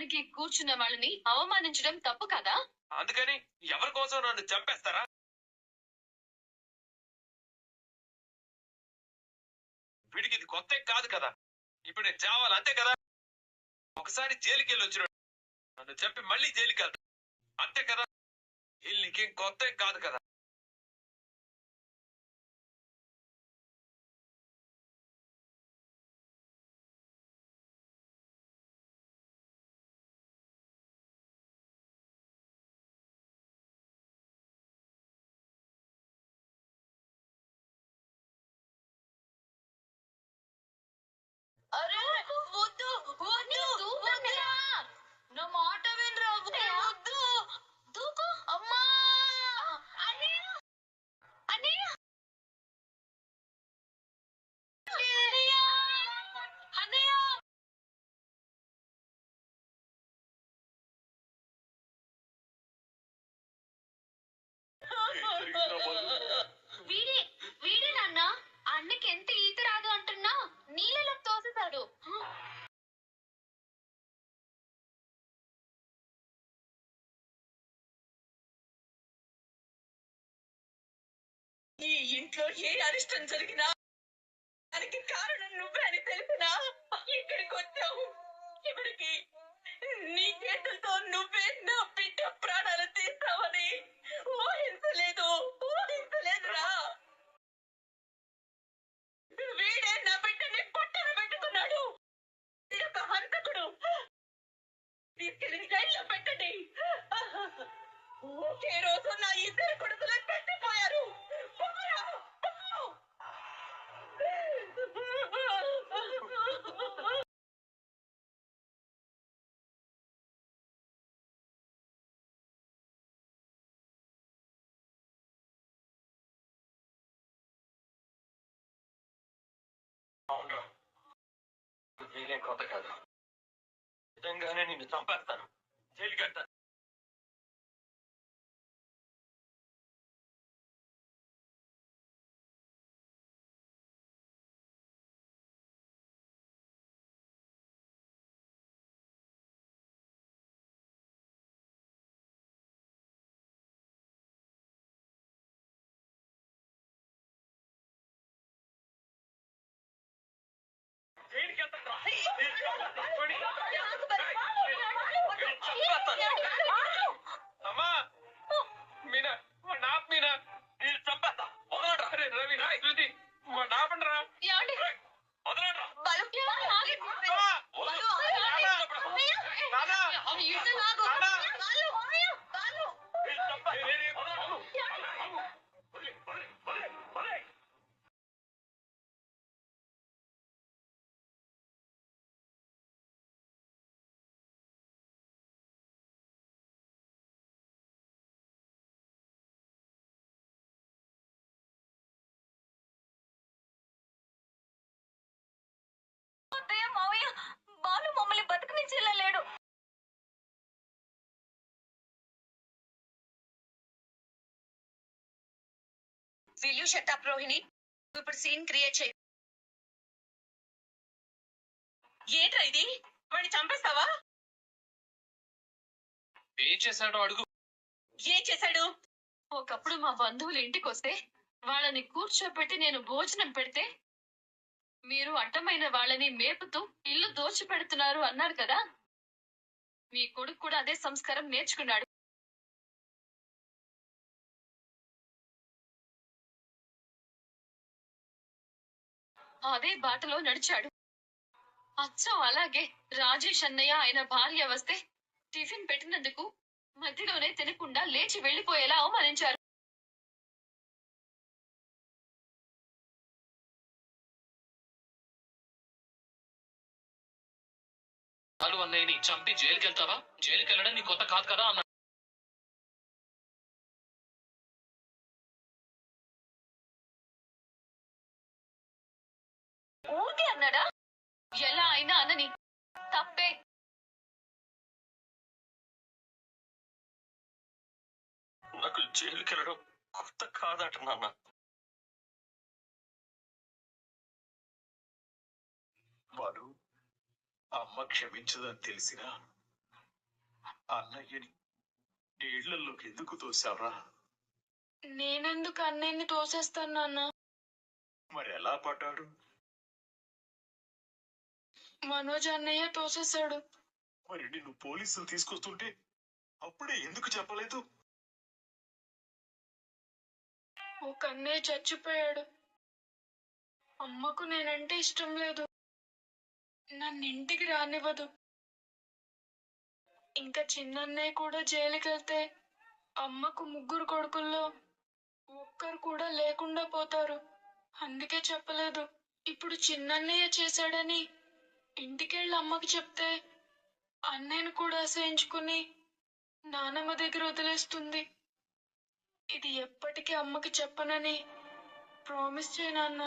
భోజనానికి కూర్చున్న వాళ్ళని అవమానించడం తప్పు కదా? అందుకని ఎవరి కోసం నన్ను చంపేస్తారా? వీడికి ఇది కొత్త కాదు కదా. ఇప్పుడు నేను చావాలి అంతే కదా. ఒకసారి జైలుకి వెళ్ళి వచ్చినాడు, నన్ను చంపి మళ్ళీ జైలుకి వెళ్తా అంతే కదా. వీళ్ళు నీకేం కొత్త కాదు కదా. అరే వద్దు వద్దు వద్దురా, నా మాట వినరా, వద్దు దూకు అమ్మా. అన్నయ్య అన్నయ్య అన్నయ్య అన్నయ్య. వీడే వీడే నాన్న, అన్నకి ఎంత ఈత రాదు అంటున్నా నీళ్ళలో తోసేశాడు. ఈ ఇంట్లో ఏ అరిష్టం జరిగినా దానికి కారణం నువ్వే అని తెలిసినా ఇక్కడికి వచ్చావు. చివరికి నీ చేతులతో నువ్వే నా బిడ్డ ప్రాణాలు తీస్తావని ఊహించలేదురా. వీడే నా బిడ్డని పొట్టన పెట్టుకున్నాడు. ఒక హంతకుడు. తీసుకెళ్ళి జైల్లో పెట్టండి. ఒకే రోజు నా ఇద్దరు కొడుకులు చచ్చిపోయారు. జైలేం కొత్త కాదు. నిజంగానే నిన్ను చంపేస్తాను, జైలు కడతాను. అమ్మా మీనా నాప్ మీనా చంపేస్తా. వదలరా రవి శృతి నాపండిరా, వదలరా. మావయ్య, బాలు మమ్మల్ని బతకనిచ్చేలా లేడు. Will you shut up, Rohini? ఇప్పుడు సీన్ క్రియేట్ చేయి. ఏంట్రా ఇది? వాడిని చంపేస్తావా? ఏం చేశాడో అడుగు. ఏం చేశాడు? ఒకప్పుడు మా బంధువులు ఇంటికి వస్తే వాళ్ళని కూర్చోబెట్టి నేను భోజనం పెడితే మీరు అడ్డమైన వాళ్ళని మేపుతూ ఇల్లు దోచి పెడుతున్నారు అన్నారు కదా. మీ కొడుకు కూడా అదే సంస్కారం నేర్చుకున్నాడు. అదే బాటలో నడిచాడు. అచ్చం అలాగే రాజేష్ అన్నయ్య ఆయన భార్య వస్తే టిఫిన్ పెట్టినందుకు మధ్యలోనే తినకుండా లేచి వెళ్లిపోయేలా అవమానించారు. అన్నయ్యని చంపి జైలుకి వెళ్తావా? జైలుకి వెళ్ళడం నీ కొత్త కాదు కదా అన్న. ఊరికే అన్నాడా? ఎలా అయినా అన్నని, తప్పే. నాకు జైలుకి వెళ్ళడం కొత్త కాదట నాన్న. వాడు అమ్మ క్షమించదని తెలిసినా అన్నయ్యని నీళ్లలోకి ఎందుకు తోసావురా? నేనెందుకు అన్నయ్యని తోసేస్తాను నాన్న? మరి ఎలా పడ్డాడు? మనోజ్ అన్నయ్య తోసేశాడు. మరి నిన్ను పోలీసులు తీసుకొస్తుంటే అప్పుడే ఎందుకు చెప్పలేదు? ఒక అన్నయ్య చచ్చిపోయాడు. అమ్మకు నేనంటే ఇష్టం లేదు. నన్ను ఇంటికి రానివ్వదు. ఇంకా చిన్నన్నయ్య కూడా జైలుకి వెళ్తే అమ్మకు ముగ్గురు కొడుకుల్లో ఒక్కరు కూడా లేకుండా పోతారు. అందుకే చెప్పలేదు. ఇప్పుడు చిన్నన్నయ్య చేశాడని ఇంటికెళ్ళి అమ్మకి చెప్తే అన్నయ్యను కూడా అసహించుకుని నానమ్మ దగ్గర వదిలేస్తుంది. ఇది ఎప్పటికీ అమ్మకి చెప్పనని ప్రామిస్ చేయి నాన్న.